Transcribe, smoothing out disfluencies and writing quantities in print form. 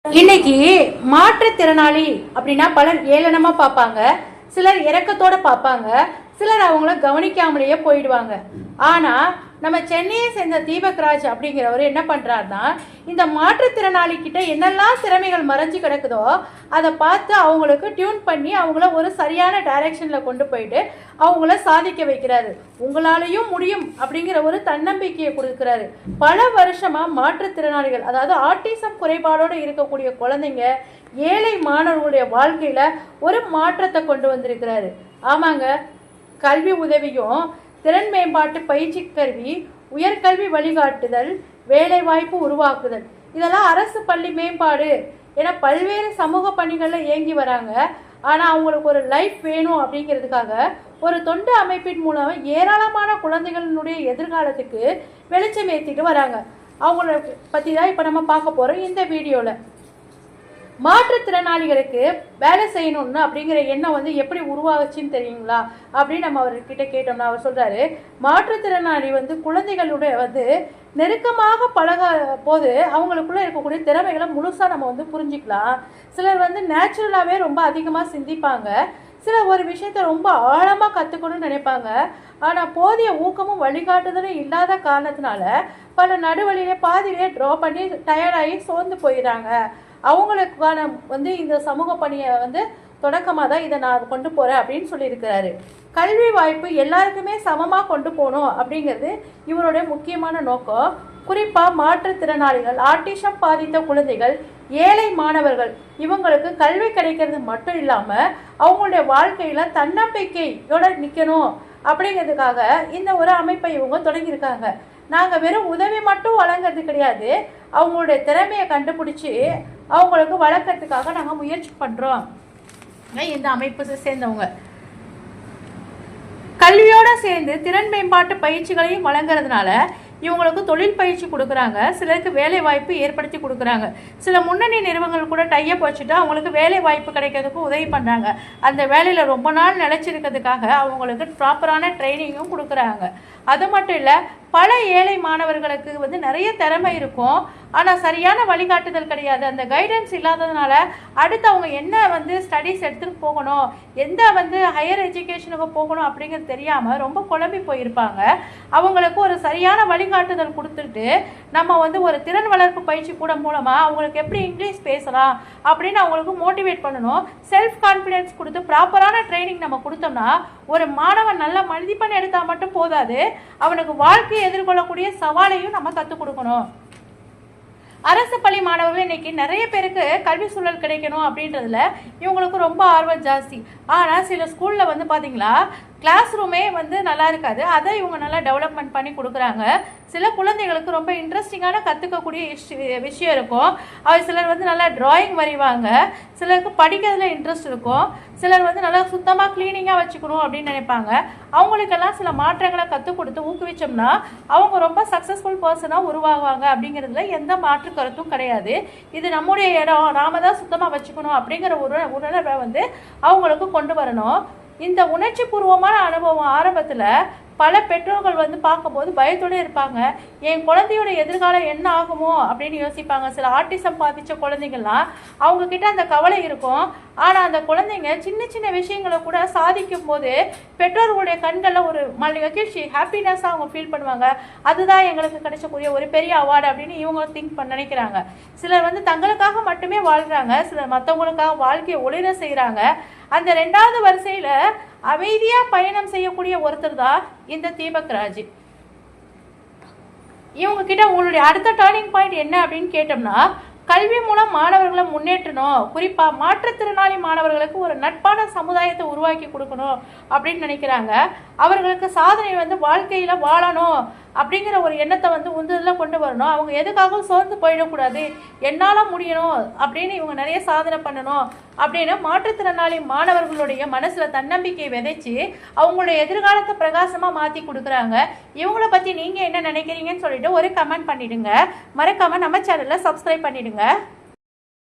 இன்னைக்கு மாற்றுத்திறனாளி அப்படின்னா பலர் ஏளனமா பார்ப்பாங்க, சிலர் இரக்கத்தோட பார்ப்பாங்க, சிலர் அவங்கள கவனிக்காமலேயே போயிடுவாங்க. ஆனா நம்ம சென்னையை சேர்ந்த தீபக்ராஜ் அப்படிங்கிறவர் என்ன பண்றாருன்னா, இந்த மாற்றுத்திறனாளி கிட்ட என்னெல்லாம் திறமைகள் மறைஞ்சு கிடக்குதோ அதை பார்த்து அவங்களுக்கு டியூன் பண்ணி அவங்கள ஒரு சரியான டைரக்ஷன்ல கொண்டு போயிட்டு அவங்கள சாதிக்க வைக்கிறாரு. உங்களாலையும் முடியும் அப்படிங்கிற ஒரு தன்னம்பிக்கையை கொடுக்கிறாரு. பல வருஷமா மாற்றுத்திறனாளிகள், அதாவது ஆட்டிசம் குறைபாடோடு இருக்கக்கூடிய குழந்தைங்க, ஏழை மாணவர்களுடைய வாழ்க்கையில ஒரு மாற்றத்தை கொண்டு வந்திருக்கிறாரு. ஆமாங்க, கல்வி உதவியும், திறன் மேம்பாட்டு பயிற்சி கருவி, உயர்கல்வி வழிகாட்டுதல், வேலைவாய்ப்பு உருவாக்குதல், இதெல்லாம் அரசு பள்ளி மேம்பாடு என பல்வேறு சமூக பணிகளில் இயங்கி வராங்க. ஆனால் அவங்களுக்கு ஒரு லைஃப் வேணும் அப்படிங்கிறதுக்காக ஒரு தொண்டு அமைப்பின் மூலம் ஏராளமான குழந்தைகளினுடைய எதிர்காலத்துக்கு வெளிச்சம் ஏற்றிட்டு வராங்க. அவங்கள பற்றி தான் இப்போ நம்ம பார்க்க போகிறோம் இந்த வீடியோவில். மாற்றுத்திறனாளிகளுக்கு வேலை செய்யணும்னு அப்படிங்கிற எண்ணம் எப்படி உருவாகுச்சுன்னு தெரியுங்களா அப்படின்னு நம்ம அவர்கிட்ட கேட்டோம்னா அவர் சொல்றாரு, மாற்றுத்திறனாளி குழந்தைகளுடைய நெருக்கமாக பழக போது அவங்களுக்குள்ள இருக்கக்கூடிய திறமைகளை முழுசா நம்ம புரிஞ்சுக்கலாம். சிலர் நேச்சுரலாவே ரொம்ப அதிகமா சிந்திப்பாங்க, சிலர் ஒரு விஷயத்த ரொம்ப ஆழமா கத்துக்கணும்னு நினைப்பாங்க. ஆனா போதிய ஊக்கமும் வழிகாட்டுதலும் இல்லாத காரணத்தினால பல நடுவழியிலே பாதியிலே ட்ரா பண்ணி டயர்டாகி சோர்ந்து போயிடுறாங்க. அவங்களுக்கான இந்த சமூக பணியை தொடக்கமாக தான் இதை நான் கொண்டு போகிறேன் அப்படின்னு சொல்லியிருக்கிறாரு. கல்வி வாய்ப்பு எல்லாருக்குமே சமமாக கொண்டு போகணும் அப்படிங்கிறது இவருடைய முக்கியமான நோக்கம். குறிப்பாக மாற்றுத்திறனாளிகள், ஆட்டிசம் பாதித்த குழந்தைகள், ஏழை மாணவர்கள், இவங்களுக்கு கல்வி கிடைக்கிறது மட்டும் இல்லாமல் அவங்களுடைய வாழ்க்கையில் தன்னம்பிக்கையோட நிற்கணும் அப்படிங்கிறதுக்காக இந்த ஒரு அமைப்பை இவங்க தொடங்கியிருக்காங்க. நாங்கள் வெறும் உதவி மட்டும் வழங்குறது கிடையாது, அவங்களுடைய திறமையை கண்டுபிடிச்சி அவங்களுக்கு வளர்க்கறதுக்காக நாங்கள் முயற்சி பண்ணுறோம். இந்த அமைப்பு சேர்ந்தவங்க கல்வியோடு சேர்ந்து திறன் மேம்பாட்டு பயிற்சிகளையும் வழங்குறதுனால இவங்களுக்கு தொழில் பயிற்சி கொடுக்குறாங்க, சிலருக்கு வேலை வாய்ப்பு ஏற்படுத்தி கொடுக்குறாங்க. சில முன்னணி நிறுவனங்கள் கூட டையப் வச்சுட்டு அவங்களுக்கு வேலை வாய்ப்பு கிடைக்கிறதுக்கு உதவி பண்ணுறாங்க. அந்த வேலையில் ரொம்ப நாள் நிலைச்சிருக்கிறதுக்காக அவங்களுக்கு ப்ராப்பரான ட்ரைனிங்கும் கொடுக்குறாங்க. அது மட்டும் இல்லை, பல ஏழை மாணவர்களுக்கு நிறைய திறமை இருக்கும், ஆனால் சரியான வழிகாட்டுதல் கிடையாது. அந்த கைடன்ஸ் இல்லாததுனால அடுத்து அவங்க என்ன ஸ்டடீஸ் எடுத்துகிட்டு போகணும், எந்த ஹையர் எஜுகேஷனுக்கு போகணும் அப்படிங்கிறது தெரியாமல் ரொம்ப குழம்பி போயிருப்பாங்க. அவங்களுக்கு ஒரு சரியான வழிகாட்டுதல் கொடுத்துட்டு நம்ம ஒரு திறன் வளர்ப்பு பயிற்சி கூட மூலமாக அவங்களுக்கு எப்படி இங்கிலீஷ் பேசலாம் அப்படின்னு அவங்களுக்கு மோட்டிவேட் பண்ணணும். செல்ஃப் கான்ஃபிடென்ஸ் கொடுத்து ப்ராப்பரான ட்ரைனிங் நம்ம கொடுத்தோம்னா ஒரு மாணவன் நல்ல மதிப்பெண் எடுத்தால் மட்டும் போதாது, அவனுக்கு வாழ்க்கையை எதிர்கொள்ளக்கூடிய சவாலையும் நம்ம கற்றுக் கொடுக்கணும். அரசு பள்ளி மாணவர்கள் இன்னைக்கு நிறைய பேருக்கு கல்வி சூழல் கிடைக்கணும் அப்படின்றதுல இவங்களுக்கு ரொம்ப ஆர்வம் ஜாஸ்தி. ஆனால் சில ஸ்கூலில் பார்த்தீங்களா, கிளாஸ் ரூமே நல்லா இருக்காது, அதை இவங்க நல்லா டெவலப்மெண்ட் பண்ணி கொடுக்குறாங்க. சில குழந்தைகளுக்கு ரொம்ப இன்ட்ரெஸ்டிங்கான கற்றுக்கக்கூடிய விஷயம் இருக்கும். அவர் சிலர் நல்லா டிராயிங் வரைவாங்க, சிலருக்கு படிக்கிறதுல இன்ட்ரெஸ்ட் இருக்கும், சிலர் நல்லா சுத்தமாக க்ளீனிங்காக வச்சுக்கணும் அப்படின்னு நினைப்பாங்க. அவங்களுக்கெல்லாம் சில மாற்றங்களை கற்றுக் கொடுத்து ஊக்குவிச்சோம்னா அவங்க ரொம்ப சக்ஸஸ்ஃபுல் பர்சனாக உருவாகுவாங்க அப்படிங்கிறதுல எந்த மாற்று கருத்தும் கிடையாது. இது நம்முடைய இடம், நாம தான் சுத்தமாக வச்சுக்கணும் அப்படிங்கிற ஒரு உணர்வை அவங்களுக்கு கொண்டு வரணும். இந்த உணர்ச்சி பூர்வமான அனுபவம் ஆரம்பத்தில் பல பெற்றோர்கள் பார்க்கும்போது பயத்தோடு இருப்பாங்க. என் குழந்தையோட எதிர்காலம் என்ன ஆகுமோ அப்படின்னு யோசிப்பாங்க. சில ஆட்டிசம் பாதித்த குழந்தைங்கள்லாம் அவங்கக்கிட்ட அந்த கவலை இருக்கும். ஆனால் அந்த குழந்தைங்க சின்ன சின்ன விஷயங்களை கூட சாதிக்கும் போது பெற்றோர்களுடைய கண்களில் ஒரு மகிழ்ச்சி, ஹாப்பினஸ்ஸாக அவங்க ஃபீல் பண்ணுவாங்க. அதுதான் எங்களுக்கு கிடைச்சக்கூடிய ஒரு பெரிய அவார்டு அப்படின்னு இவங்க திங்க் பண்ண நினைக்கிறாங்க. சிலர் தங்களுக்காக மட்டுமே வாழ்கிறாங்க, சிலர் மற்றவங்களுக்காக வாழ்க்கையை ஒளிர செய்கிறாங்க. அந்த 2வது வரிசையில் அமைதியாக பயணம் செய்யக்கூடிய ஒருத்தர் தான் இந்த தீபக்ராஜ். இவங்க கிட்ட உங்களுடைய அடுத்த டர்னிங் பாயிண்ட் என்ன அப்படின்னு கேட்டோம்னா, கல்வி மூலம் மாணவர்களை முன்னேற்றணும், குறிப்பாக மாற்றுத்திறனாளி மாணவர்களுக்கு ஒரு நட்பான சமுதாயத்தை உருவாக்கி கொடுக்கணும் அப்படின்னு நினைக்கிறாங்க. அவர்களுக்கு சாதனை வாழ்க்கையில் வாழணும் அப்படிங்கிற ஒரு எண்ணத்தை உந்துதலில் கொண்டு வரணும். அவங்க எதுக்காகவும் சோர்ந்து போயிடக்கூடாது, என்னால் முடியணும் அப்படின்னு இவங்க நிறைய சாதனை பண்ணணும் அப்படின்னு மாற்றுத்திறனாளி மாணவர்களுடைய மனசில் தன்னம்பிக்கையை விதைச்சி அவங்களுடைய எதிர்காலத்தை பிரகாசமாக மாற்றி கொடுக்குறாங்க. இவங்கள பற்றி நீங்கள் என்ன நினைக்கிறீங்கன்னு சொல்லிட்டு ஒரு கமெண்ட் பண்ணிவிடுங்க. மறக்காமல் நம்ம சேனலில் சப்ஸ்கிரைப் பண்ணிவிடுங்க.